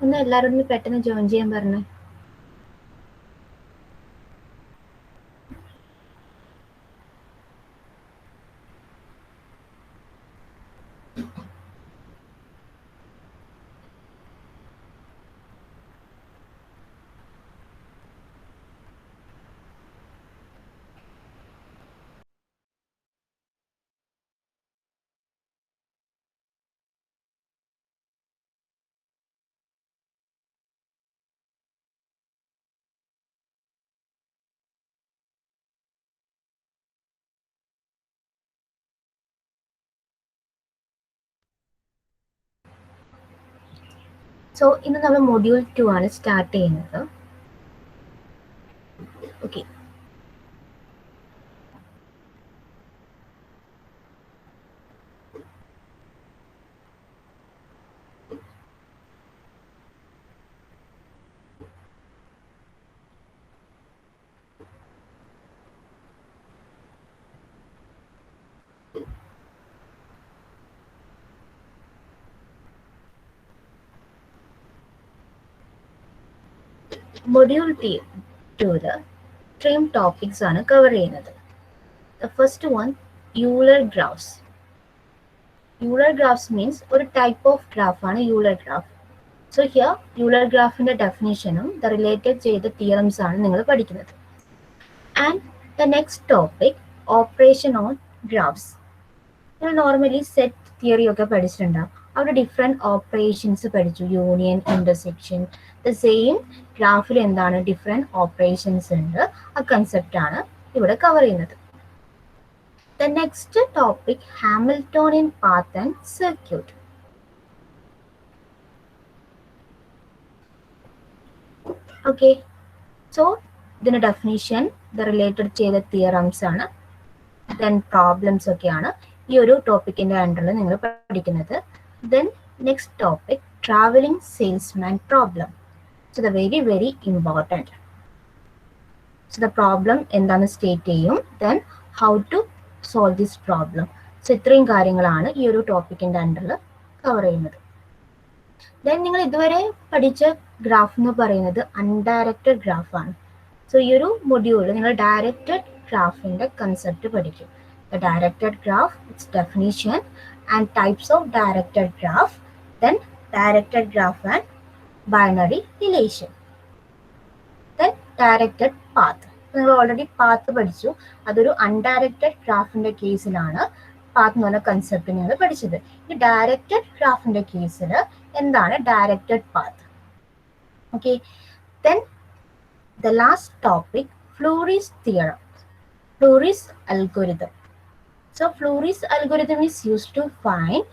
ഒന്ന് എല്ലാവരോടും പെട്ടെന്ന് ജോയിൻ ചെയ്യാൻ പറഞ്ഞേ. സോ ഇന്ന് നമ്മൾ മൊഡ്യൂൾ 2 ആണ് സ്റ്റാർട്ട് ചെയ്യുന്നത്. ഓക്കെ, മൊഡ്യൂൾ 2 ഇത്രയും ടോപ്പിക്സ് ആണ് കവർ ചെയ്യുന്നത്. The first one, Euler graphs. Euler graphs means ഒരു ടൈപ്പ് ഓഫ് ഗ്രാഫ് ആണ് Euler graph. So here Euler graphന്റെ ഡെഫിനിഷനും ദ റിലേറ്റഡ് ചെയ്ത തിയറംസ് ആണ് നിങ്ങൾ പഠിക്കുന്നത്. And the next topic, operation on graphs. നിങ്ങൾ നോർമലി സെറ്റ് തിയറി ഒക്കെ പഠിച്ചിട്ടുണ്ടാവും. അവിടെ ഡിഫറെൻറ്റ് ഓപ്പറേഷൻസ് പഠിച്ചു, യൂണിയൻ, ഇന്റർസെക്ഷൻ. ദ സെയിം ഗ്രാഫിൽ എന്താണ് ഡിഫറെൻറ്റ് ഓപ്പറേഷൻസ് ഉണ്ട്. ആ കൺസെപ്റ്റ് ആണ് ഇവിടെ കവർ ചെയ്യുന്നത്. The next topic, Hamiltonian path and circuit. Okay, so ഇതിന്റെ ഡെഫിനിഷൻ, ദ റിലേറ്റഡ് ചെയ്ത തിയറംസ് ആണ്, ദെൻ പ്രോബ്ലംസ് ഒക്കെയാണ് ഈ ഒരു ടോപ്പിക്കിന്റെ അണ്ടറിൽ നിങ്ങൾ പഠിക്കുന്നത്. Then next topic, travelling salesman problem. So the very very important. So the problem എന്താണെന്ന് സ്റ്റേറ്റ് ചെയ്യും, then how to solve this problem. So ഇത്രയും കാര്യങ്ങളാണ് ഈ ഒരു ടോപ്പിക്കിന്റെ അണ്ടറിൽ കവർ ചെയ്യുന്നത്. ദെൻ നിങ്ങൾ ഇതുവരെ പഠിച്ച ഗ്രാഫ് എന്ന് പറയുന്നത് അൺഡയറക്റ്റഡ് ഗ്രാഫാണ്. സോ ഈ ഒരു മൊഡ്യൂളിൽ നിങ്ങൾ ഡയറക്റ്റഡ് ഗ്രാഫിന്റെ കൺസെപ്റ്റ് പഠിക്കും. The directed graph, it's definition and types of directed graph, then directed graph and binary relation, then directed path. നിങ്ങൾ ഓൾറെഡി പാത്ത് പഠിച്ചു. അതൊരു അൺഡയറക്റ്റഡ് ഗ്രാഫിന്റെ കേസിലാണ് പാത്ത് എന്ന് പറഞ്ഞ കൺസെപ്റ്റ് നിങ്ങൾ പഠിച്ചത്. ഈ ഡയറക്റ്റഡ് ഗ്രാഫിന്റെ കേസിൽ എന്താണ് directed path? Okay, then the last topic, Flory's theorem, Flory's algorithm. So Flory's algorithm is used to find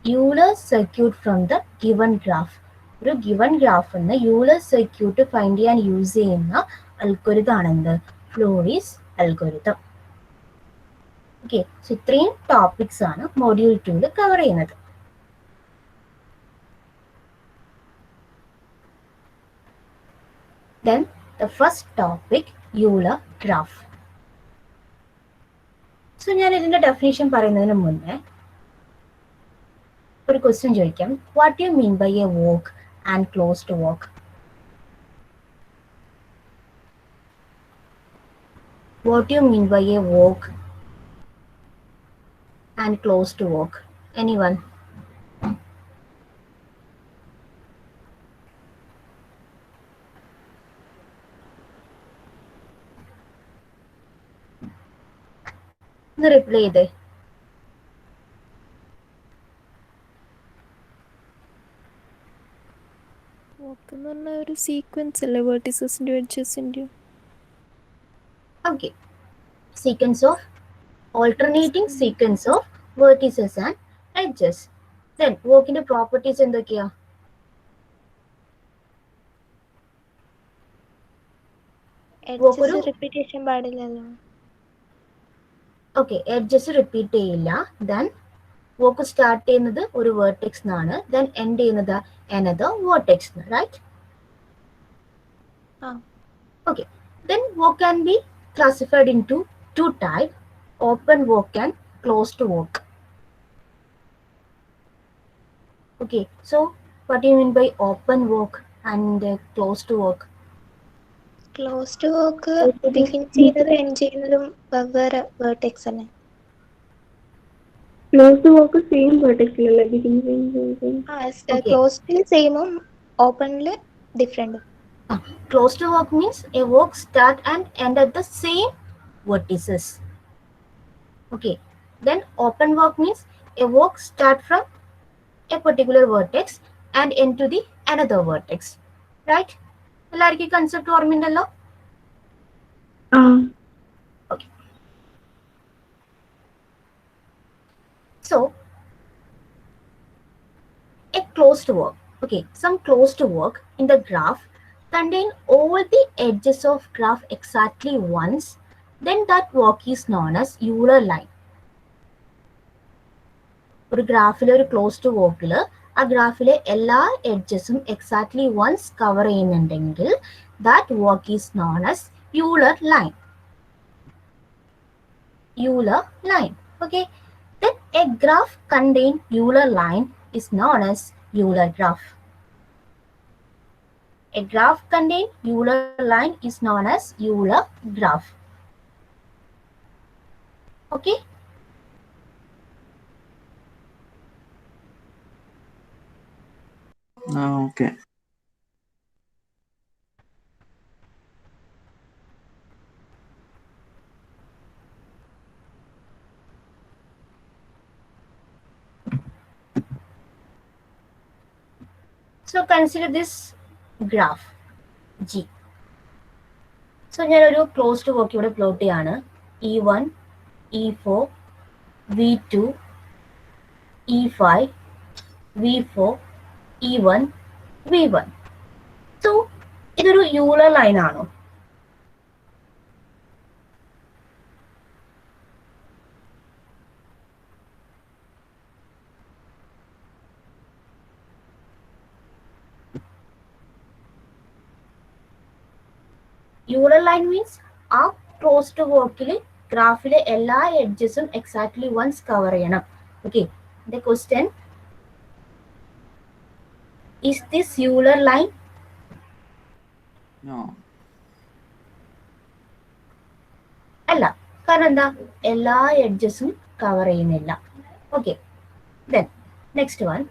Euler circuit from the given graph. ഒരു ഗിവൺ ഗ്രാഫിൽ യൂലർ സർക്യൂട്ട് ഫൈൻഡ് ചെയ്യാൻ യൂസ് ചെയ്യുന്ന അൽഗോരിതം ആണെന്ത്? Fleury's algorithm. Okay, so ഇത്രയും topics ആണ് module 2 cover ചെയ്യുന്നത്. Then the first topic, Euler graph. സോ ഞാൻ ഇതിന്റെ ഡെഫിനേഷൻ പറയുന്നതിന് മുന്നേ ഒരു ക്വസ്റ്റ്യൻ ചോദിക്കാം. What you mean by a walk and closed walk? What do you mean by a walk and closed walk? Anyone? ഒന്ന് റിപ്ലൈ ചെയ്തേ. വോക്ക് എന്ന് പറഞ്ഞ ഒരു സീക്വൻസ് അല്ലേ, വെർട്ടിസസിന്റെയും എഡ്ജസിന്റെയും? Okay, sequence of alternating sequence of vertices and edges. Then walkന്റെ properties എന്തൊക്കെയാ? Edges repetition പാടില്ലല്ലോ. Okay, edges repeat ചെയ്യില്ല. ദെൻ വോക്ക് സ്റ്റാർട്ട് ചെയ്യുന്നത് ഒരു വേർട്ടെക്സ് എന്നാണ്, ദെൻ എൻഡ് ചെയ്യുന്നത് another vertex, right? Okay, then walk can be classified into two types, open walk and closed walk. Okay, so What do you mean by open work and closed work? Closed work begin ചെയ്യുന്നതും end ചെയ്യുന്നതും വെവ്വേറെ vertex അല്ലേ? Closed work same വേർട്ടെക്സിലല്ലേ begin ചെയ്യുന്നത്? Okay. ക്ലോസ്ഡിൽ സെയിമും ഓപ്പണിൽ ഡിഫറെൻറ്റും. Closed work means a work start and end at the same vertices. Okay. Then open work means a work start from a particular vertex and end to the another vertex. Right? എല്ലാവർക്കും ഈ concept ഓർമ്മയുണ്ടല്ലോ? Okay. So, a closed work. Okay, some closed work in the graph contain all the edges of graph exactly once, then that work is known as Euler line. ഒരു ഗ്രാഫിലെ ഒരു closed വർക്കിൽ ആ ഗ്രാഫിലെ എല്ലാ എഡ്ജസും എക്സാക്ട്ലി വൺസ് കവർ ചെയ്യുന്നുണ്ടെങ്കിൽ that work is known as Euler line. Euler line. Okay, then a graph contain Euler line is known as Euler graph. A graph contain Euler line is known as Euler graph. Okay. Okay. So consider this graph G. So ഞാൻ ഒരു closed work ഇവിടെ plot ചെയ്യാണ്. E1, E4, V2, E5, V4, E1, V1. So ഇതൊരു Euler line ആണോ? Euler line means ആ closed വർക്കിൽ ഗ്രാഫിലെ എല്ലാ എഡ്ജസും എക്സാക്ട്ലി വൺസ് കവർ ചെയ്യണം. Okay, the question is this Euler line? No. അല്ല, കാരണം എന്താ, എല്ലാ എഡ്ജസും കവർ ചെയ്യുന്നില്ല. Okay, then next one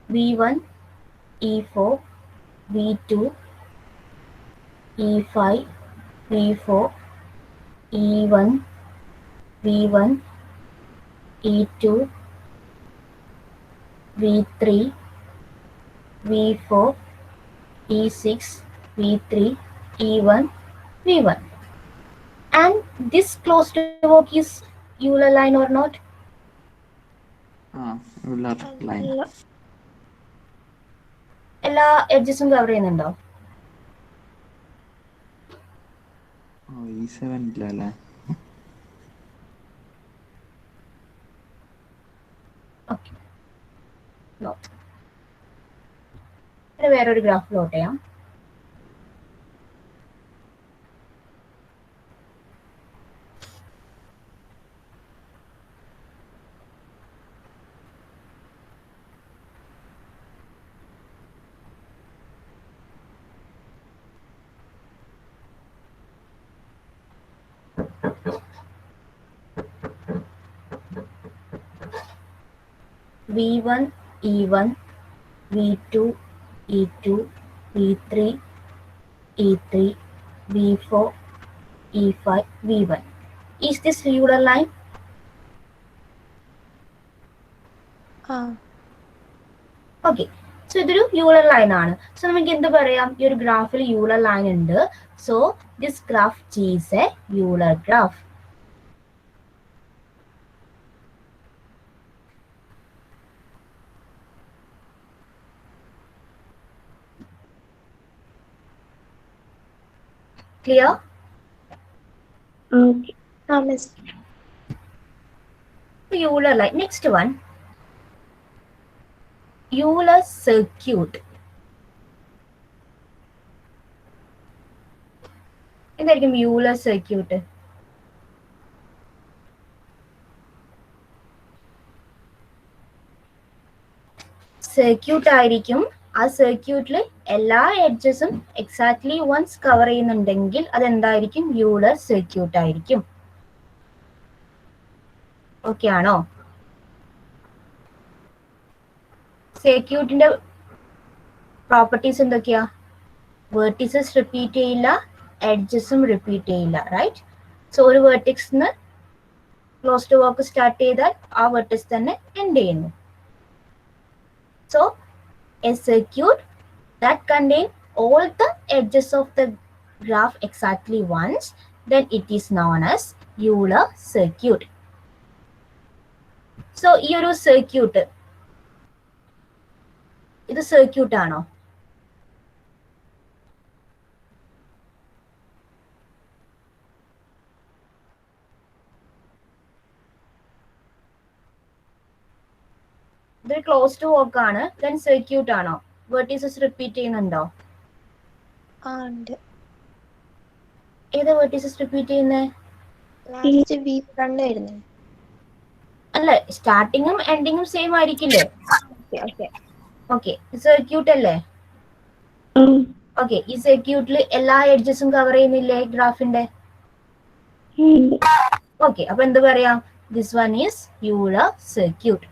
V1, E4, V2, E5, V4, E1, V1, E2, V3, V4, E6, V3, E1, V1. And this closed work is Euler line or not? Euler line. എല്ലാ എഡ്ജസും cover ചെയ്യുന്നുണ്ടോ? E7 ഇല്ല അല്ലേ? Okay, വേറൊരു graph plot ചെയ്യാം. V1, E1, V2, E2, V3, E3, V4, E5, V1. Is this Euler line? Okay, so ഇതൊരു Euler line ആണ്. So നമുക്ക് എന്ത് പറയാം, ഈ ഒരു ഗ്രാഫിൽ യൂലർ ലൈൻ ഉണ്ട്. So this graph G is a Euler graph. Clear? Okay. Miss. Euler line. Next one, Euler circuit. എന്തായിരിക്കും യൂലർ സർക്യൂട്ട്? സർക്യൂട്ട് ആയിരിക്കും. ആ സർക്യൂട്ടിൽ എല്ലാ എഡ്ജസും എക്സാക്ട്ലി വൺസ് കവർ ചെയ്യുന്നുണ്ടെങ്കിൽ അതെന്തായിരിക്കും? യൂളർ സർക്യൂട്ട് ആയിരിക്കും. ഓക്കെ ആണോ? സർക്യൂട്ടിന്റെ പ്രോപ്പർട്ടീസ് എന്തൊക്കെയാ? വേർട്ടിസസ് റിപ്പീറ്റ് ചെയ്യില്ല, എഡ്ജസും റിപ്പീറ്റ് ചെയ്യില്ല, റൈറ്റ്? സോ ഒരു വേർട്ടിക്സിന് ക്ലോസ്ഡ് വർക്ക് സ്റ്റാർട്ട് ചെയ്താൽ ആ വേർട്ടിക്സ് തന്നെ എൻഡ് ചെയ്യുന്നു. So A circuit that contain all the edges of the graph exactly once, then it is known as Euler circuit. So ഈ ഒരു circuit, ഇത് സർക്യൂട്ട് ആണോ? ഇതൊരു ക്ലോസ്ഡ് വർക്ക് ആണ്, ദെൻ സർക്യൂട്ട് ആണോ? വേർട്ടീസസ് റിപ്പീറ്റ് ചെയ്യുന്നുണ്ടോ? ഉണ്ട്. ഏത് വേർട്ടീസസ് റിപ്പീറ്റ് ചെയ്യുന്നേ? ലാസ്റ്റ് V1 ആയിരുന്നു. അല്ല, സ്റ്റാർട്ടിങ്ങും എൻഡിങ്ങും സെയിം ആയിരിക്കില്ലേ? ഓക്കെ, സർക്യൂട്ട് അല്ലേ? ഓക്കെ, ഈ സർക്യൂട്ടിൽ എല്ലാ എഡ്ജസും കവർ ചെയ്യുന്നില്ലേ ഗ്രാഫിന്റെ? ഓക്കെ, അപ്പൊ എന്ത് പറയാം? This one is Euler circuit.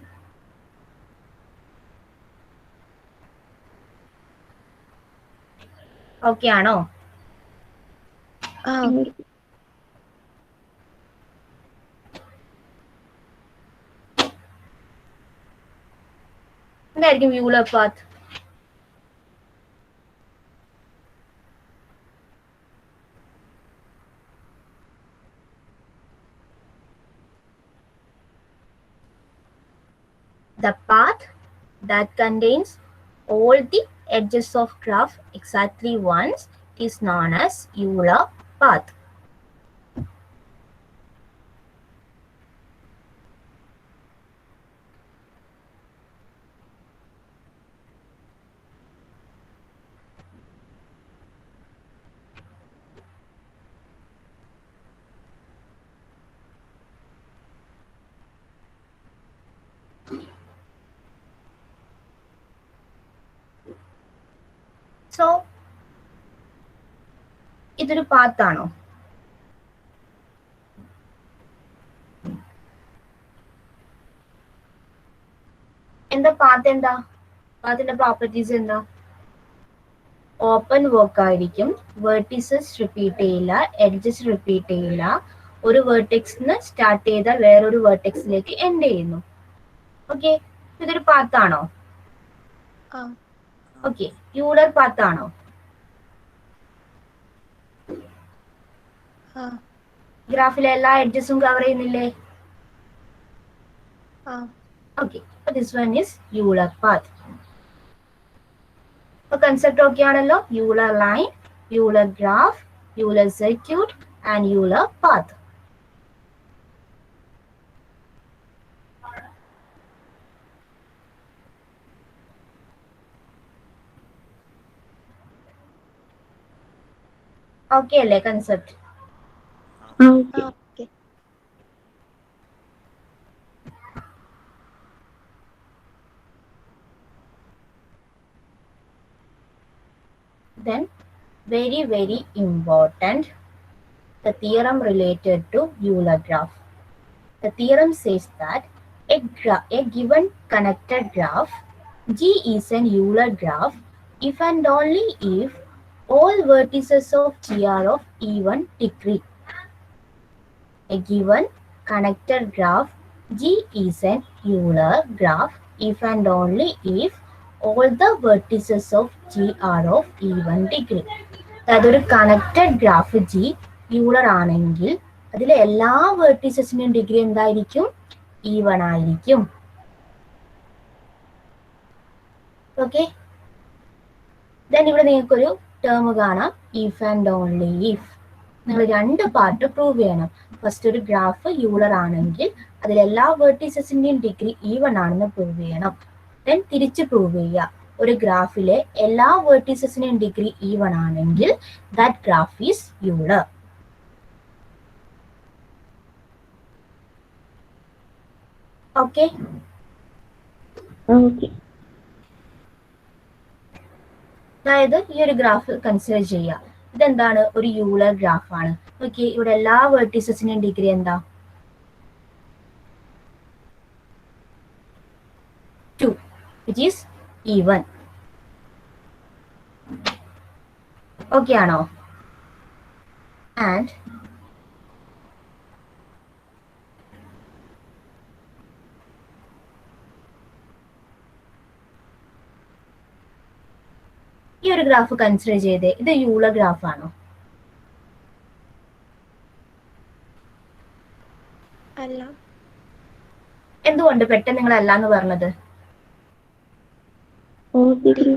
Okay ആണോ? എന്തായിരിക്കും Euler path? The path that contains all the edges of graph exactly once is known as Euler path. So ഇതൊരു പാത്ത് ആണോ? എന്താ പാത്ത്? എന്താ പാത്തിന്റെ പ്രോപ്പർട്ടീസ്? എന്താ? ഓപ്പൺ വർക്ക് ആയിരിക്കും, വേർട്ടിസസ് റിപ്പീറ്റ് ചെയ്യില്ല, edges repeat ചെയ്യില്ല, ഒരു വേർട്ടെക്സിന് സ്റ്റാർട്ട് ചെയ്താൽ വേറൊരു വേർട്ടെക്സിലേക്ക് എൻഡ് ചെയ്യുന്നു. ഓക്കെ, ഇതൊരു പാത്ത് ആണോ? ഓക്കെ, യൂളർ പാത്ത് ആണോ? ഗ്രാഫിലെ എല്ലാ എഡ്ജസും കവർ ചെയ്യുന്നില്ലേ? Okay, this one is Euler path. അപ്പൊ കൺസെപ്റ്റ് ഓക്കെ ആണല്ലോ? Euler line, Euler graph, Euler circuit and Euler path. Okay അല്ലേ concept? Then very important, the theorem related to Euler graph. The theorem says that a given connected graph G is an Euler graph if and only if all vertices of G are of even degree. A given connected graph G is an Euler graph if and only if all the vertices of G are of even degree. അതായത് ഒരു connected graph G Euler ആണെങ്കിൽ അതിലെ എല്ലാ വെർട്ടീസസിന്റെയും degree എന്തായിരിക്കും? Even ആയിരിക്കും. Okay, then ഇവിടെ നിങ്ങൾക്കൊരു term കാണാം, ഇഫ് ആൻഡ് ഓൺലി ഇഫ്. നിങ്ങൾ രണ്ട് പാർട്ട് പ്രൂവ് ചെയ്യണം. ഫസ്റ്റ് ഒരു ഗ്രാഫ് യൂളർ ആണെങ്കിൽ അതിലെല്ലാ വെർട്ടീസസിന്റെയും ഡിഗ്രി ഈവൺ ആണെന്ന് പ്രൂവ് ചെയ്യണം. ദെൻ തിരിച്ച് പ്രൂവ് ചെയ്യുക, ഒരു ഗ്രാഫിലെ എല്ലാ വെർട്ടീസസിന്റെയും ഡിഗ്രി ഈവൺ ആണെങ്കിൽ that graph is Euler. Okay, അതായത് ഈ ഒരു ഗ്രാഫ് കൺസിഡർ ചെയ്യുക. ഇതെന്താണ്? ഒരു യൂളർ ഗ്രാഫ് ആണ്. ഓക്കെ, ഇവിടെ എല്ലാ വെർട്ടീസസിന്റെയും ഡിഗ്രി എന്താ? 2, which is even. ഓക്കെ ആണോ? ആൻഡ് ഈ ഒരു ഗ്രാഫ് കൺസിഡർ ചെയ്തേ, ഇത് യൂളർ ഗ്രാഫ് ആണോ? അല്ല. എന്തുകൊണ്ട് പെട്ടെന്ന് നിങ്ങൾ അല്ല എന്ന് പറഞ്ഞത്? Degree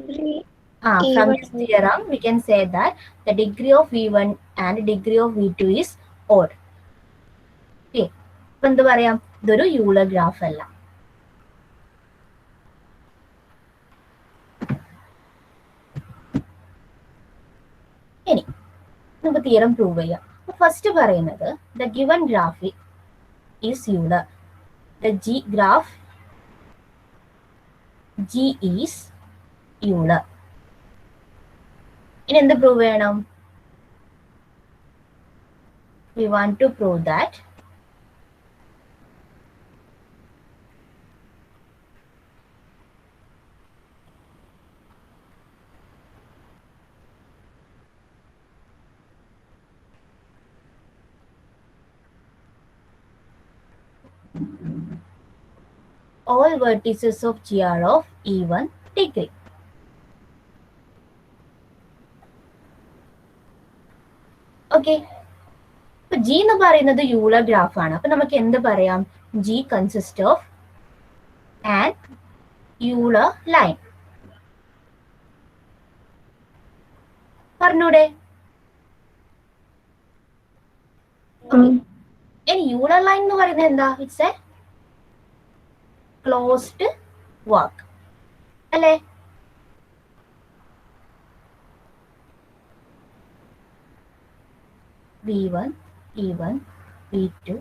From even this theorem we can say that the degree of V1 and degree of V2 is odd. Okay, അപ്പൊ എന്ത് പറയാം? ഇതൊരു യൂളർ ഗ്രാഫ് അല്ല. ഇനി നമുക്ക് തിയറം പ്രൂവ് ചെയ്യാം. ഫസ്റ്റ് പറയുന്നത് the given graph is Euler. The graph G is Euler. ഇനി എന്ത് പ്രൂവ് ചെയ്യണം? We want to prove that all vertices of G are of even degree. Okay, ഇപ്പൊ ജി എന്ന് പറയുന്നത് യൂളർ ഗ്രാഫ് ആണ്. അപ്പൊ നമുക്ക് എന്ത് പറയാം? G consist of an Euler line. പറഞ്ഞൂടെ? ഇനി യൂളർ ലൈൻ എന്ന് പറയുന്നത് എന്താ? ഇറ്റ്സ് എ ക്ലോസ്ഡ് വർക്ക് അല്ലേ? V1, E1, V2.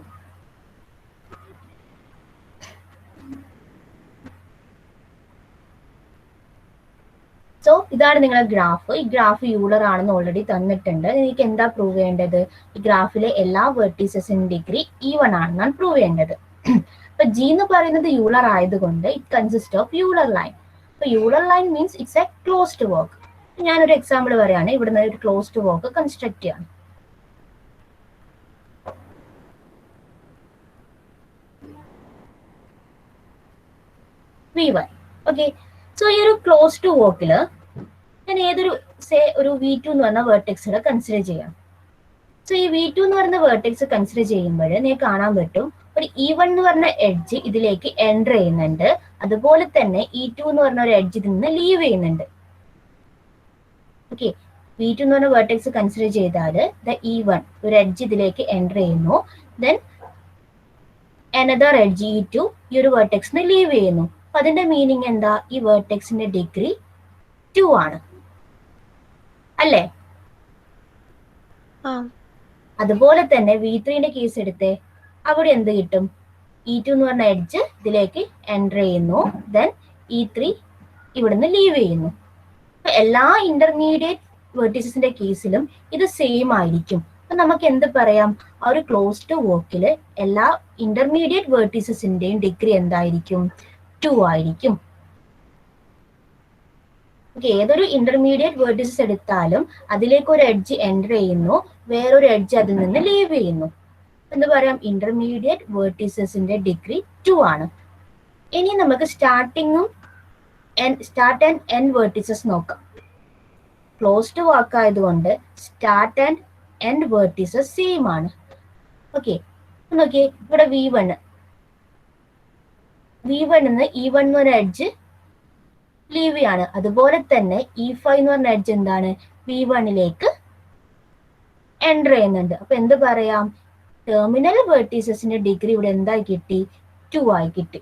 സോ ഇതാണ് നിങ്ങളുടെ ഗ്രാഫ്. ഈ ഗ്രാഫ് യൂളർ ആണെന്ന് ഓൾറെഡി തന്നിട്ടുണ്ട്. നിങ്ങൾക്ക് എന്താ പ്രൂവ് ചെയ്യേണ്ടത്? ഈ ഗ്രാഫിലെ എല്ലാ വെർട്ടീസസിന്റെ ഡിഗ്രി E1 ആണെന്നാണ് പ്രൂവ് ചെയ്യേണ്ടത്. അപ്പൊ ജി എന്ന് പറയുന്നത് യൂളർ ആയതുകൊണ്ട് it consist of Euler line. അപ്പൊ Euler line means it's a closed walk. ഞാനൊരു എക്സാമ്പിൾ പറയാണ്. ഇവിടുന്ന് ഒരു ക്ലോസ്ഡ് വർക്ക് കൺസ്ട്രക്ട് ചെയ്യാണ്. V1. ഓക്കെ, സോ ഈ ഒരു ക്ലോസ്ഡ് വോക്കില് ഞാൻ ഏതൊരു ഒരു V2 എന്ന് പറഞ്ഞ വേർട്ടെക്സ് കൺസിഡർ ചെയ്യാം. സോ ഈ V2 എന്ന് പറയുന്ന വേർട്ടെക്സ് കൺസിഡർ ചെയ്യുമ്പോൾ നിങ്ങൾക്ക് കാണാൻ പറ്റും ഒരു E1 എന്ന് പറഞ്ഞ എഡ്ജ് ഇതിലേക്ക് എൻ്റർ ചെയ്യുന്നുണ്ട്. അതുപോലെ തന്നെ E2 എന്ന് പറഞ്ഞ ഒരു എഡ്ജ് ഇതിൽ നിന്ന് ലീവ് ചെയ്യുന്നുണ്ട്. ഓക്കെ, V2 എന്ന് പറഞ്ഞ വേർട്ടെക്സ് കൺസിഡർ ചെയ്താൽ E1 ഒരു എഡ്ജ് ഇതിലേക്ക് എൻ്റർ ചെയ്യുന്നു. ദെൻ another edge E2 ഈ ഒരു വേർട്ടെക്സിന് ലീവ് ചെയ്യുന്നു. അപ്പൊ അതിന്റെ മീനിങ് എന്താ? ഈ വേർട്ടെക്സിന്റെ ഡിഗ്രി 2 ആണ് അല്ലേ? അതുപോലെ തന്നെ V3ന്റെ കേസ് എടുത്തേ, അവിടെ എന്ത് കിട്ടും? E2 എന്ന് പറഞ്ഞ എഡ്ജ് ഇതിലേക്ക് എൻ്റർ ചെയ്യുന്നു. ദെൻ E3 ഇവിടുന്ന് ലീവ് ചെയ്യുന്നു. എല്ലാ ഇന്റർമീഡിയറ്റ് വെർട്ടീസസിന്റെ കേസിലും ഇത് സെയിം ആയിരിക്കും. അപ്പൊ നമുക്ക് എന്ത് പറയാം? ആ ഒരു ക്ലോസ്ഡ് വോക്കില് എല്ലാ ഇന്റർമീഡിയറ്റ് വെർട്ടീസസിന്റെയും ഡിഗ്രി എന്തായിരിക്കും? 2 ആയിരിക്കും. ഏതൊരു ഇന്റർമീഡിയറ്റ് വെർട്ടീസസ് എടുത്താലും അതിലേക്ക് ഒരു എഡ്ജ് എൻ്റർ ചെയ്യുന്നു, വേറൊരു എഡ്ജ് അതിൽ നിന്ന് ലീവ് ചെയ്യുന്നു. എന്ത് പറയാം? ഇന്റർമീഡിയറ്റ് വെർട്ടീസസിന്റെ ഡിഗ്രി 2 ആണ്. ഇനി നമുക്ക് സ്റ്റാർട്ട് ആൻഡ് എൻഡ് വെർട്ടീസസ് നോക്കാം. ക്ലോസ്ഡ് വാക്ക് ആയതുകൊണ്ട് start and end vertices same ആണ്. ഓക്കെ, നോക്കിയേ, ഇവിടെ V1 നിന്ന് E1 എന്ന് പറഞ്ഞ എഡ്ജ് ലീവ് ചെയ്യാണ്. അതുപോലെ തന്നെ E5 എന്ന് പറഞ്ഞ എഡ്ജ് എന്താണ്? V1ലേക്ക് എൻ്റർ ചെയ്യുന്നുണ്ട്. അപ്പൊ എന്ത് പറയാം? ടെർമിനൽ വെർട്ടീസസിന്റെ ഡിഗ്രി ഇവിടെ എന്തായി കിട്ടി? 2 ആയി കിട്ടി.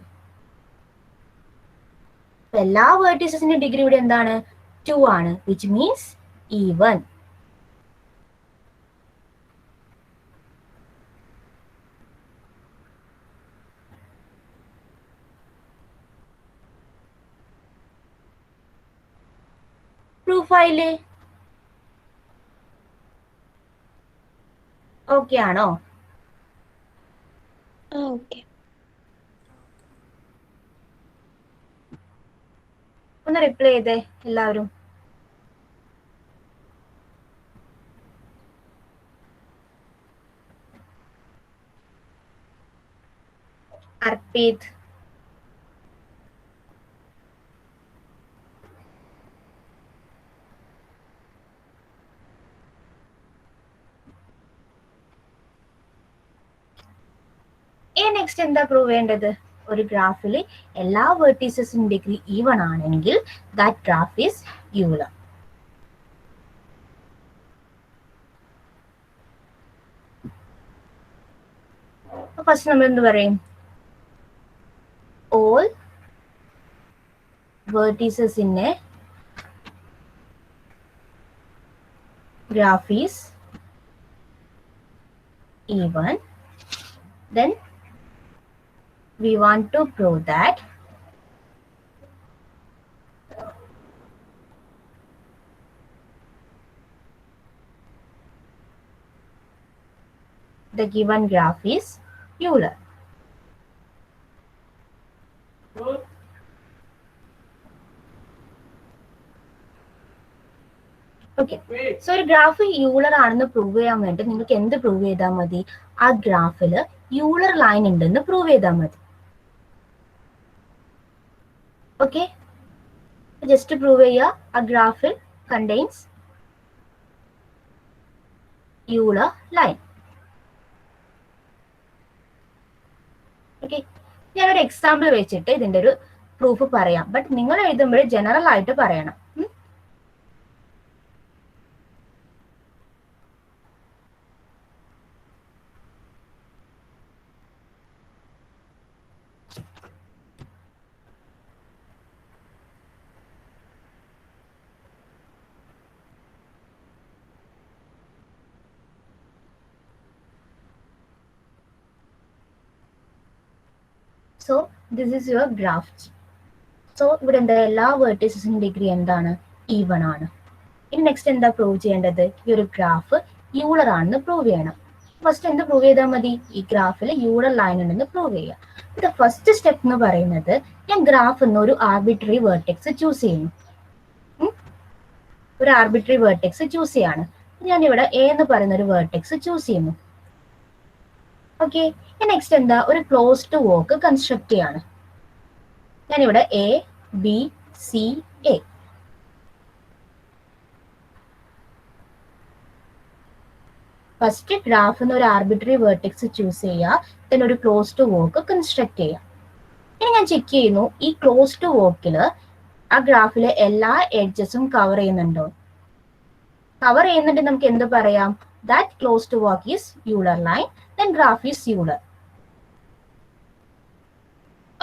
എല്ലാ വെർട്ടീസസിന്റെ ഡിഗ്രി ഇവിടെ എന്താണ്? 2 ആണ്, which means E1. Proof file? Okay ആണോ? ഓക്കെ. ഒന്ന് റിപ്ലൈ ചെയ്തേ എല്ലാവരും. അർപ്പിത്, നെക്സ്റ്റ് എന്താ പ്രൂവ് ചെയ്യേണ്ടത്? ഒരു ഗ്രാഫിൽ എല്ലാ വെർട്ടീസസിന്റെ ഡിഗ്രി ഈവൺ ആണെങ്കിൽ that graph is Euler. First നമ്മൾ എന്ത് പറയും? All vertices in A graph is even, then we want to prove that the given graph is Euler. Okay, so ഒരു ഗ്രാഫ് യൂളർ ആണെന്ന് പ്രൂവ് ചെയ്യാൻ വേണ്ടി നിങ്ങൾക്ക് എന്ത് പ്രൂവ് ചെയ്താൽ മതി? ആ ഗ്രാഫില് യൂളർ ലൈൻ ഉണ്ടെന്ന് പ്രൂവ് ചെയ്താൽ മതി. ഓക്കെ, ജസ്റ്റ് പ്രൂവ് ചെയ്യുക ആ ഗ്രാഫിൽ കണ്ടെയ്ൻസ് യൂളർ ലൈൻ. ഓക്കെ, ഞാനൊരു എക്സാമ്പിൾ വെച്ചിട്ട് ഇതിന്റെ ഒരു പ്രൂഫ് പറയാം. ബട്ട് നിങ്ങൾ എഴുതുമ്പോൾ ജനറൽ ആയിട്ട് പറയണം. So this is your graph. So ഇവിടെ എന്താ? എല്ലാ വെർട്ടീസസിന്റെ ഡിഗ്രി എന്താണ്? ഈവൺ ആണ്. ഇനി നെക്സ്റ്റ് എന്താ പ്രൂവ് ചെയ്യേണ്ടത്? ഈ ഒരു ഗ്രാഫ് യൂളർ ആണെന്ന് പ്രൂവ് ചെയ്യണം. ഫസ്റ്റ് എന്ത് പ്രൂവ് ചെയ്താൽ മതി? ഈ ഗ്രാഫിൽ യൂളർ ലൈൻ ഉണ്ടെന്ന് പ്രൂവ് ചെയ്യുക. ഇത് ഫസ്റ്റ് സ്റ്റെപ്പ് എന്ന് പറയുന്നത്, ഞാൻ ഗ്രാഫ് എന്ന് ഒരു ആർബിട്രറി വെർട്ടെക്സ് ചൂസ് ചെയ്യുന്നു. ഒരു ആർബിട്രറി വെർട്ടെക്സ് ചൂസ് ചെയ്യാണ്. ഞാൻ ഇവിടെ എ എന്ന് പറയുന്ന ഒരു വെർട്ടെക്സ് ചൂസ് ചെയ്യുന്നു. ഓക്കെ, നെക്സ്റ്റ് എന്താ? ഒരു ക്ലോസ്ഡ് വോക്ക് കൺസ്ട്രക്ട് ചെയ്യാണ്. ഞാനിവിടെ A B C A. First graph എന്ന് ഒരു ആർബിട്രറി വെർട്ടെക്സ് ചൂസ് ചെയ്യുക, then ഒരു ക്ലോസ്ഡ് വോക്ക് കൺസ്ട്രക്ട് ചെയ്യുക. ഇനി ഞാൻ ചെക്ക് ചെയ്യുന്നു ഈ ക്ലോസ്ഡ് വോക്കില് ആ ഗ്രാഫിലെ എല്ലാ എഡ്ജസും കവർ ചെയ്യുന്നുണ്ടോ? കവർ ചെയ്യുന്നുണ്ട്. നമുക്ക് എന്ത് പറയാം? That closed walk is Euler line, then graph is Euler.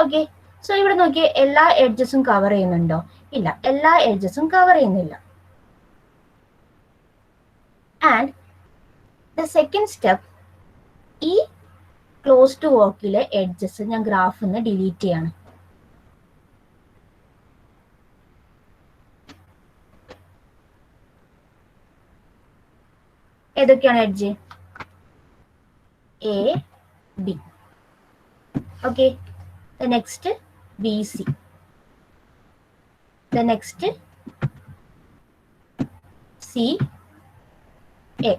Okay, so ഇവിടെ നോക്കിയേ, എല്ലാ എഡ്ജസും കവർ ചെയ്യുന്നുണ്ടോ? ഇല്ല, എല്ലാ എഡ്ജസും കവർ ചെയ്യുന്നില്ല. ആൻഡ് ദ സെക്കൻഡ് സ്റ്റെപ്പ്, ഈ ക്ലോസ്ഡ് വോക്കിലെ എഡ്ജസ് ഞാൻ ഗ്രാഫിൽ നിന്ന് ഡിലീറ്റ് ചെയ്യാണ്. ഏതൊക്കെയാണ് edge? A, B. Okay, the next BC. The next C, A.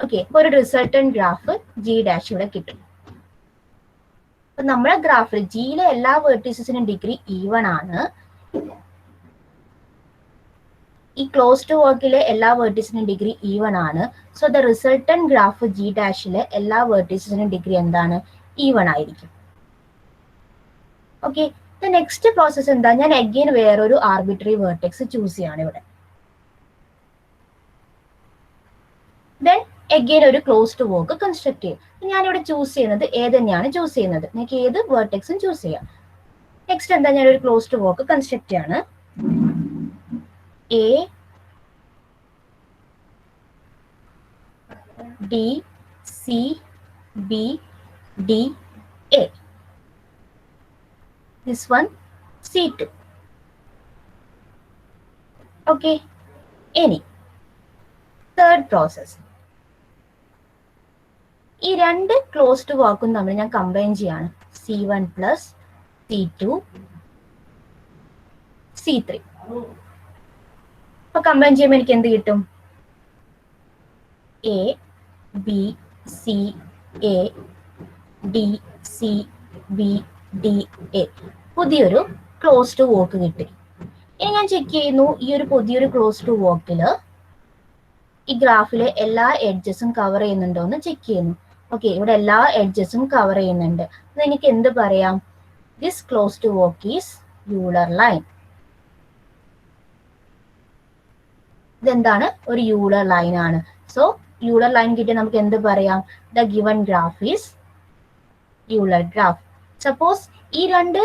Okay, ഒരു റിസൾട്ടന്റ് ഗ്രാഫ് G ഡാഷ് ഇവിടെ കിട്ടും. അപ്പൊ നമ്മുടെ ഗ്രാഫിൽ ജിയിലെ എല്ലാ വെർട്ടീസസിനും ഡിഗ്രി ഈവൺ ആണ്. ഈ ക്ലോസ്ഡ് വർക്കിലെ എല്ലാ വെർട്ടീസിനും ഡിഗ്രി ഈവൺ ആണ്. So the resultant graph G ഡാഷിലെ എല്ലാ വെർട്ടീസിനും ഡിഗ്രി എന്താണ്? ഈവൺ ആയിരിക്കും. ഓക്കെ, ദ നെക്സ്റ്റ് പ്രോസസ് എന്താ? ഞാൻ അഗെയിൻ വേറൊരു ആർബിട്രറി വെർട്ടെക്സ് ചൂസ് ചെയ്യാണ് ഇവിടെ. ദെൻ അഗെയിൻ ഒരു ക്ലോസ്ഡ് വോക്ക് കൺസ്ട്രക്ട് ചെയ്യും. ഞാനിവിടെ ചൂസ് ചെയ്യുന്നത് ഏത് തന്നെയാണ് ചൂസ് ചെയ്യുന്നത്. നിങ്ങൾക്ക് ഏത് വെർട്ടെക്സും ചൂസ് ചെയ്യാം. നെക്സ്റ്റ് എന്താ? ഞാനൊരു ക്ലോസ്ഡ് വോക്ക് കൺസ്ട്രക്ട് ചെയ്യാണ്. A, D, C, B, D, A. This one C2. Okay, ഇനി തേർഡ് പ്രോസസ്. ഈ രണ്ട് ക്ലോസ്ഡ് വാക്കും തമ്മിൽ ഞാൻ കമ്പൈൻ ചെയ്യാണ്. C1 plus C2 C3. അപ്പൊ കമ്പൈൻ ചെയ്യുമ്പോൾ എനിക്ക് എന്ത് കിട്ടും? A B C A D C B D A. പുതിയൊരു ക്ലോസ്ഡ് വോക്ക് കിട്ടി. ഇനി ഞാൻ ചെക്ക് ചെയ്യുന്നു ഈ ഒരു പുതിയൊരു ക്ലോസ്ഡ് വോക്കില് ഈ ഗ്രാഫിലെ എല്ലാ എഡ്ജസും കവർ ചെയ്യുന്നുണ്ടോ എന്ന് ചെക്ക് ചെയ്യുന്നു. ഓക്കെ, ഇവിടെ എല്ലാ എഡ്ജസും കവർ ചെയ്യുന്നുണ്ട്. അപ്പൊ എനിക്ക് എന്ത് പറയാം? This closed walk is Euler line. ഇതെന്താണ്? ഒരു യൂളർ ലൈൻ ആണ്. സോ യൂളർ ലൈൻ കിട്ടിയ നമുക്ക് എന്ത് പറയാം? The given graph is Euler graph. Suppose ഈ രണ്ട്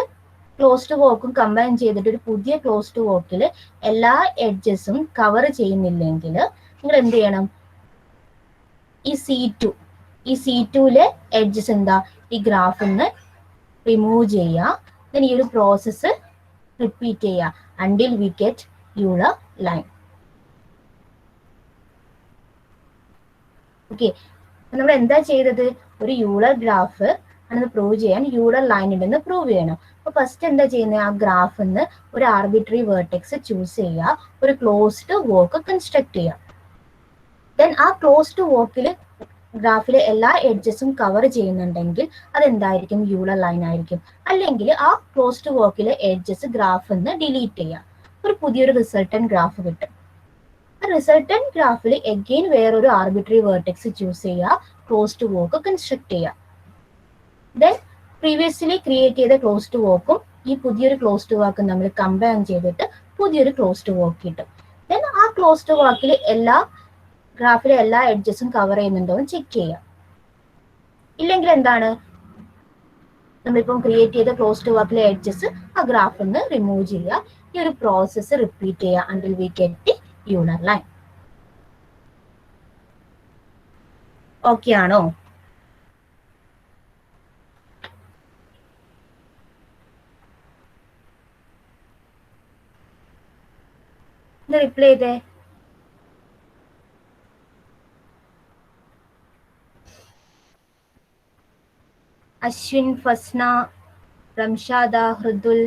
ക്ലോസ്ഡ് വോക്കും കമ്പൈൻ ചെയ്തിട്ട് ഒരു പുതിയ ക്ലോസ്ഡ് വോക്കിൽ എല്ലാ എഡ്ജസും കവർ ചെയ്യുന്നില്ലെങ്കിൽ നിങ്ങൾ എന്ത് ചെയ്യണം? ഈ C2ലെ എഡ്ജസ് എന്താ? ഈ ഗ്രാഫിൽ നിന്ന് റിമൂവ് ചെയ്യുക. ഈ ഒരു പ്രോസസ്സ് റിപ്പീറ്റ് ചെയ്യുക until we get Euler line. Okay, നമ്മൾ എന്താ ചെയ്തത്? ഒരു യൂളർ ഗ്രാഫ് ആണെന്ന് പ്രൂവ് ചെയ്യാൻ യൂളർ ലൈൻ ഉണ്ടെന്ന് പ്രൂവ് ചെയ്യണം. അപ്പൊ ഫസ്റ്റ് എന്താ ചെയ്യുന്നത്? ആ ഗ്രാഫിൽ നിന്ന് ഒരു ആർബിട്രറി വേർട്ടെക്സ് ചൂസ് ചെയ്യുക, ഒരു ക്ലോസ്ഡ് വോക്ക് കൺസ്ട്രക്ട് ചെയ്യുക. ദെൻ ആ ക്ലോസ്ഡ് വോക്കിൽ ഗ്രാഫിലെ എല്ലാ എഡ്ജസും കവർ ചെയ്യുന്നുണ്ടെങ്കിൽ അതെന്തായിരിക്കും? യൂളർ ലൈൻ ആയിരിക്കും. അല്ലെങ്കിൽ ആ ക്ലോസ്ഡ് വോക്കിലെ എഡ്ജസ് ഗ്രാഫിൽ നിന്ന് ഡിലീറ്റ് ചെയ്യുക, ഒരു പുതിയൊരു റിസൾട്ടന്റ് ഗ്രാഫ് കിട്ടും. ആ റിസൾട്ടന്റ് ഗ്രാഫിൽ എഗെയിൻ വേറൊരു ആർബിട്രറി വേർട്ടെക്സ് ചൂസ് ചെയ്യുക, ക്ലോസ്ഡ് വോക്ക് കൺസ്ട്രക്ട് ചെയ്യുക. ദെൻ പ്രീവിയസ്ലി ക്രിയേറ്റ് ചെയ്ത ക്ലോസ്ഡ് വോക്കും ഈ പുതിയൊരു ക്ലോസ്ഡ് വാക്കും നമ്മൾ കമ്പൈൻ ചെയ്തിട്ട് പുതിയൊരു ക്ലോസ്ഡ് വോക്ക് കിട്ടും. ദെൻ ആ ക്ലോസ്ഡ് വാക്കിൽ ഗ്രാഫിലെ എല്ലാ എഡ്ജസും കവർ ചെയ്യുന്നുണ്ടോ എന്ന് ചെക്ക് ചെയ്യുക. ഇല്ലെങ്കിൽ എന്താണ്? നമ്മളിപ്പം ക്രിയേറ്റ് ചെയ്ത ക്ലോസ്ഡ് വാക്കിലെ എഡ്ജസ് ആ ഗ്രാഫിൽ നിന്ന് റിമൂവ് ചെയ്യുക. ഈ ഒരു പ്രോസസ്സ് റിപ്പീറ്റ് ചെയ്യുക until we get Euler line. Okay ആണോ? റിപ്ലൈ ചെയ്തേ. Ashwin, Fasna, Ramshada, Hridul,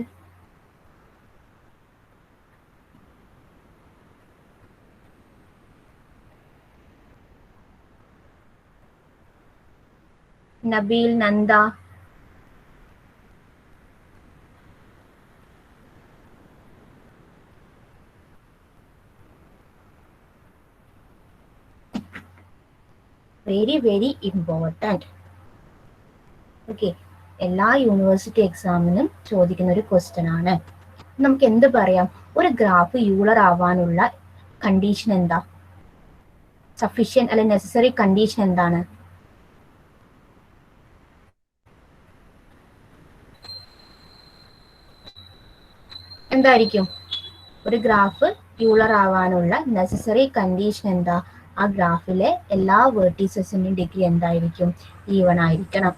Nabeel, Nanda. Very very important. Okay, എല്ലാ യൂണിവേഴ്സിറ്റി എക്സാമിനും ചോദിക്കുന്ന ഒരു ക്വസ്റ്റ്യൻ ആണ്. നമുക്ക് എന്ത് പറയാം? ഒരു ഗ്രാഫ് യൂളർ ആവാനുള്ള കണ്ടീഷൻ എന്താ? സഫീഷ്യന്റ് അല്ലെ നെസസറി കണ്ടീഷൻ എന്താണ്? എന്തായിരിക്കും? ഒരു ഗ്രാഫ് യൂളർ ആവാനുള്ള നെസസറി കണ്ടീഷൻ എന്താ? ആ ഗ്രാഫിലെ എല്ലാ വേർട്ടീസസിന്റെയും ഡിഗ്രി എന്തായിരിക്കും? ഈവൺ ആയിരിക്കണം.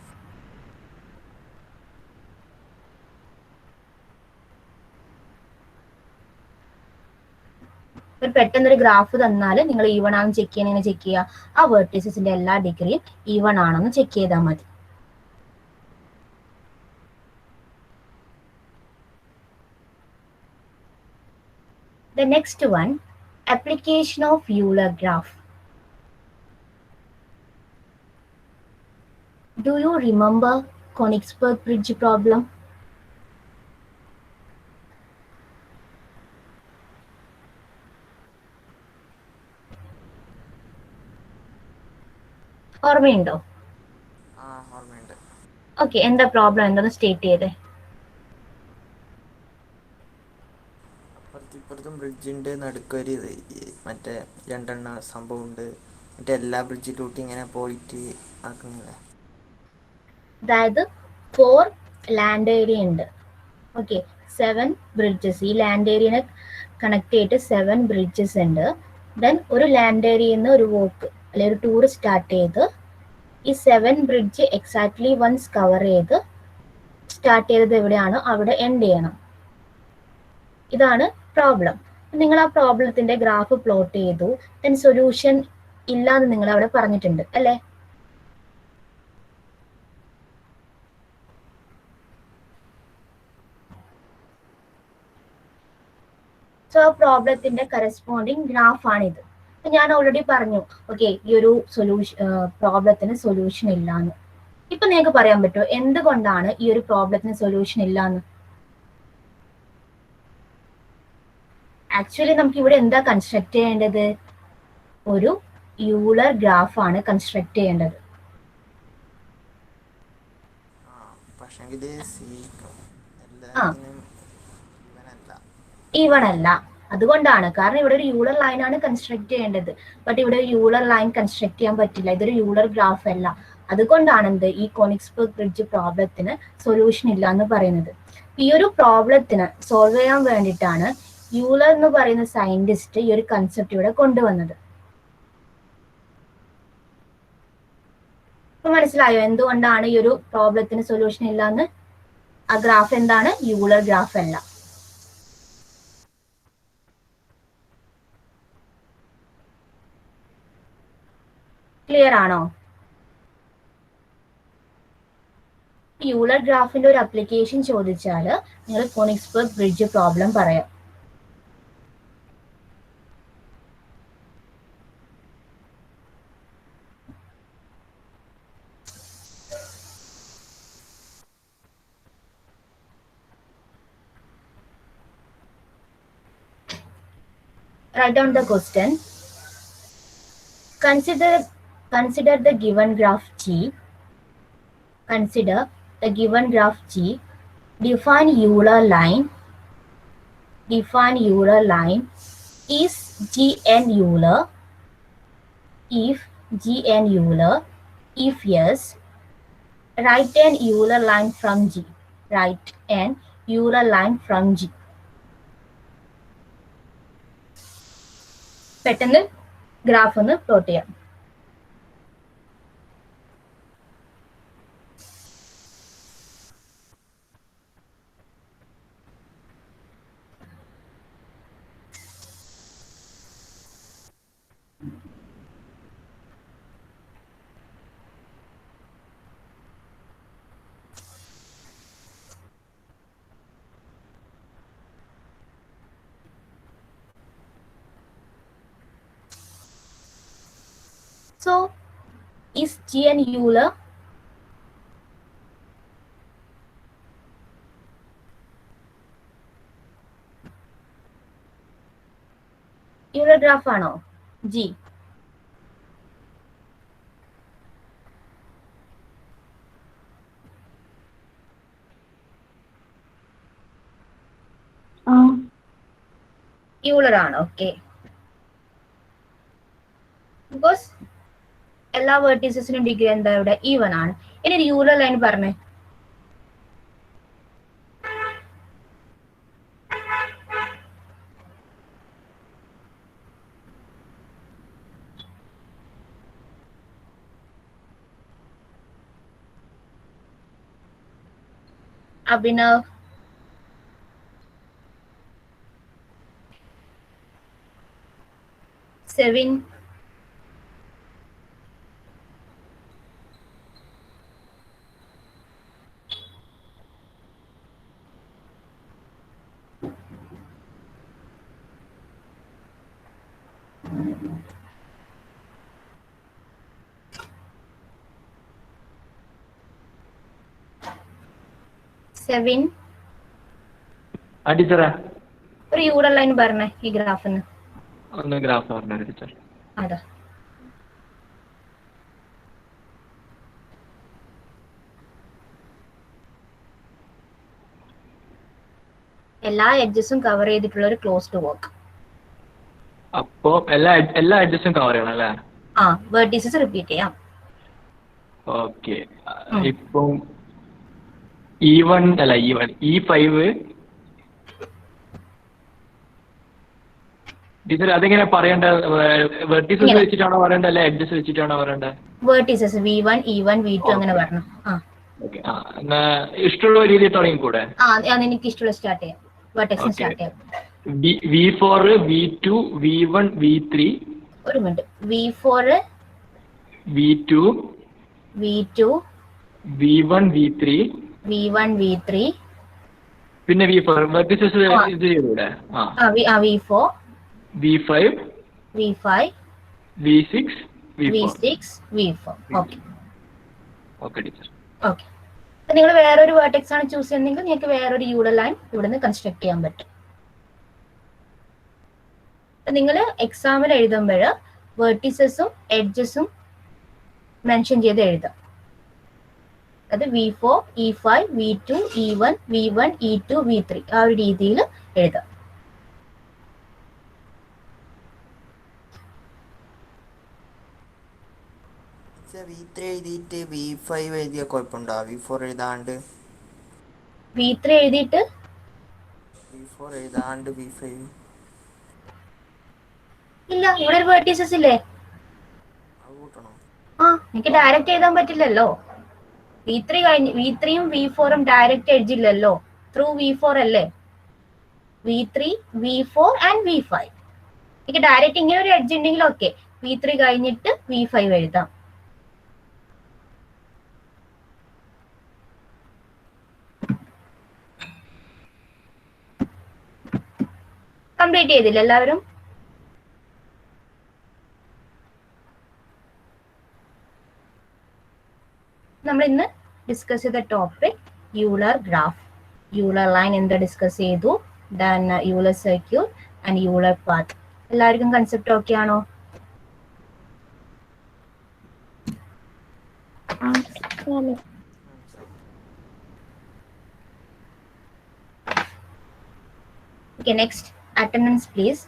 പെട്ടെന്നൊരു ഗ്രാഫ് തന്നാൽ നിങ്ങൾ ഈവൺ ആണെന്ന് ചെക്ക് ചെയ്യണമെന്ന് ചെക്ക് ചെയ്യുക. ആ വേർട്ടീസസിന്റെ എല്ലാ ഡിഗ്രിയും ഈവൺ ആണെന്ന് ചെക്ക് ചെയ്താൽ മതി. The next one, application of Euler graph. Do you remember Königsberg Bridge problem? ഓർമ്മയുണ്ടോ? ഓർമ്മയുണ്ട്. ഓക്കെ, എന്താ പ്രോബ്ലം? എന്താന്ന് സ്റ്റേറ്റ് ചെയ്തേ. ഇപ്പുറത്തും ബ്രിഡ്ജിൻ്റെ നടുക്കൊരു മറ്റേ രണ്ടെണ്ണ സംഭവം ഉണ്ട്. മറ്റേ എല്ലാ ബ്രിഡ്ജിലോട്ട് ഇങ്ങനെ പോയിട്ട് ആക്കുന്നില്ല. അതായത് 4 ലാൻഡ് ഏരിയ ഉണ്ട്. Okay, 7 bridges. ഈ ലാൻഡ് ഏരിയനെ കണക്ട് ചെയ്തിട്ട് 7 ബ്രിഡ്ജസ് ഉണ്ട്. ദെൻ ഒരു ലാൻഡ് ഏരിയയിൽ നിന്ന് ഒരു വോക്ക് അല്ലെ ഒരു ടൂർ സ്റ്റാർട്ട് ചെയ്ത് ഈ 7 ബ്രിഡ്ജ് എക്സാക്ട്ലി വൺസ് കവർ ചെയ്ത് സ്റ്റാർട്ട് ചെയ്തത് എവിടെയാണോ അവിടെ എൻഡ് ചെയ്യണം. ഇതാണ് പ്രോബ്ലം. നിങ്ങൾ ആ പ്രോബ്ലത്തിന്റെ ഗ്രാഫ് പ്ലോട്ട് ചെയ്തു, ദെൻ സൊല്യൂഷൻ ഇല്ല എന്ന് നിങ്ങൾ അവിടെ പറഞ്ഞിട്ടുണ്ട് അല്ലേ? സോ പ്രോബ്ലത്തിന്റെ കറസ്പോണ്ടിങ് ഗ്രാഫ് ആണിത്. ഞാൻ ഓൾറെഡി പറഞ്ഞു, ഓക്കെ, ഈ ഒരു പ്രോബ്ലത്തിന് സൊല്യൂഷൻ ഇല്ലാന്ന്. ഇപ്പൊ നിങ്ങൾക്ക് പറയാൻ പറ്റുമോ എന്തുകൊണ്ടാണ് ഈ ഒരു പ്രോബ്ലത്തിന് സൊല്യൂഷൻ ഇല്ലാന്ന്? ആക്ച്വലി നമുക്ക് ഇവിടെ എന്താ കൺസ്ട്രക്ട് ചെയ്യേണ്ടത്? ഒരു യൂലർ ഗ്രാഫ് ആണ് കൺസ്ട്രക്ട് ചെയ്യേണ്ടത്. ഈവൺ അല്ല, അതുകൊണ്ടാണ്. കാരണം ഇവിടെ ഒരു യൂലർ ലൈൻ ആണ് കൺസ്ട്രക്ട് ചെയ്യേണ്ടത്. ബട്ട് ഇവിടെ ഒരു യൂലർ ലൈൻ കൺസ്ട്രക്ട് ചെയ്യാൻ പറ്റില്ല, ഇതൊരു യൂലർ ഗ്രാഫ് അല്ല. അതുകൊണ്ടാണ് എന്ത് ഈ കോണിക്സ്ബർഗ് ബ്രിഡ്ജ് പ്രോബ്ലത്തിന് സൊല്യൂഷൻ ഇല്ല എന്ന് പറയുന്നത്. ഈ ഒരു പ്രോബ്ലത്തിന് സോൾവ് ചെയ്യാൻ വേണ്ടിയിട്ടാണ് യൂലർ എന്ന് പറയുന്ന സയന്റിസ്റ്റ് ഈ ഒരു കൺസെപ്റ്റ് ഇവിടെ കൊണ്ടുവന്നത്. ഇപ്പൊ മനസ്സിലായോ എന്തുകൊണ്ടാണ് ഈ ഒരു പ്രോബ്ലത്തിന് സൊല്യൂഷൻ ഇല്ല എന്ന്? ആ ഗ്രാഫ് എന്താണ്? യൂലർ ഗ്രാഫ് അല്ല. ക്ലിയർ ആണോ? യൂലർ ഗ്രാഫിന്റെ ഒരു അപ്ലിക്കേഷൻ ചോദിച്ചാൽ നിങ്ങൾ കോണിക്സ്ബർഗ് ബ്രിഡ്ജ് പ്രോബ്ലം പറയാം. Write down the question. Consider the given graph G. Consider the given graph G. Define Euler line. Define Euler line. Is Gn Euler? If Gn Euler, if yes, write an Euler line from G. Write an Euler line from G. പെട്ടെന്ന് graph ഒന്ന് plot ചെയ്യാം. So, is Gn Euler? Euler graph ആണോ G? Euler ആണ്. Okay, because എല്ലാ വെർട്ടീസസിനും degree എന്താ ഇവിടെ? Even ആണ്. ഇനി ഒരു യൂലർ ലൈൻ പറഞ്ഞേ. അഭിനവ്, സെവിൻ, സെവിൻ, ഒരു യൂലർ ലൈൻ പറഞ്ഞേ ഈ ഗ്രാഫിന്. ഒന്ന് ഗ്രാഫ് പറഞ്ഞു ടീച്ചർ. അതാ എല്ലാ എഡ്ജസും കവർ ചെയ്തിട്ടുള്ള ഒരു ക്ലോസ്ഡ് വർക്ക്. അപ്പോ എല്ലാ എഡ്ജസും കവർ ചെയ്യണം അല്ലേ? ആ, വെർട്ടീസസ് റിപ്പീറ്റ് ചെയ്യാം. ഓക്കെ, ഇപ്പം E1 അല്ല E5 ടീച്ചർ അതെങ്ങനെ പറയണ്ട? വെർട്ടീസസ് വെച്ചിട്ടാണോ പറയണ്ടത് അല്ലെ edges വെച്ചിട്ടാണോ പറയണ്ടത്? Vertices V1 E1 V2 അങ്ങനെ പറഞ്ഞു. ഇഷ്ടമുള്ള രീതിയിൽ തുടങ്ങിക്കൂടെ? എനിക്ക് ഇഷ്ടമുള്ള സ്റ്റാർട്ട് ചെയ്യാം. വെർട്ടെക്സ് സ്റ്റാർട്ട് ചെയ്യാം. V4, V2, V1, V3, ഒരു minute. V4, V2, V2, V1, V3, V1, V3, പിന്നെ V4 വെർട്ടിസസ് ഇത് ചെയ്തൂടെ? V4, V5, V5, V6, V6, V4. Okay okay teacher. Okay. അപ്പൊ നിങ്ങൾ വേറൊരു വേർട്ടെക്സ് ആണ് ചൂസ് ചെയ്യുന്നതെങ്കിൽ നിങ്ങൾക്ക് വേറൊരു യൂളർ ലൈൻ ഇവിടുന്ന് കൺസ്ട്രക്ട് ചെയ്യാൻ പറ്റും. നിങ്ങൾ എക്സാമിൽ എഴുതുമ്പോൾ വേർട്ടിസസും എഡ്ജസും മെൻഷൻ ചെയ്ത് എഴുതാം. അത് V4, E5, V2, E1, V1, E2, V3 ആ ഒരു രീതിയിൽ എഴുതാം. V3 എഴുതിയിട്ട് V5 എഴുതിയ കുഴപ്പമുണ്ടോ? V4 എഴുതാണ്ട് V3 എഴുതിയിട്ട് V4 എഴുതാണ്ട് V5 ഇല്ല, ഇവിടെ ഒരു വേർട്ടീസസ് ഇല്ലേ? അത് കൂട്ടണോ? എനിക്ക് ഡയറക്റ്റ് എഴുതാൻ പറ്റില്ലല്ലോ. V3യും V4ഉം ഡയറക്റ്റ് എഡ്ജ് ഇല്ലല്ലോ, ത്രൂ V4 അല്ലേ. V3, V4 and V5. എനിക്ക് ഡയറക്റ്റ് ഇങ്ങനെ ഒരു എഡ്ജ് ഉണ്ടെങ്കിൽ ഓക്കെ, V3 കഴിഞ്ഞിട്ട് V5 എഴുതാം. കംപ്ലീറ്റ് ചെയ്തില്ല എല്ലാവരും? നമ്മൾ ഇന്ന് ഡിസ്കസ് ചെയ്ത topic Euler graph. Euler line എന്താ ഡിസ്കസ് ചെയ്തു, then Euler circuit and Euler path. എല്ലാവർക്കും കൺസെപ്റ്റ് ഓക്കെ ആണോ? Okay, next attendance please.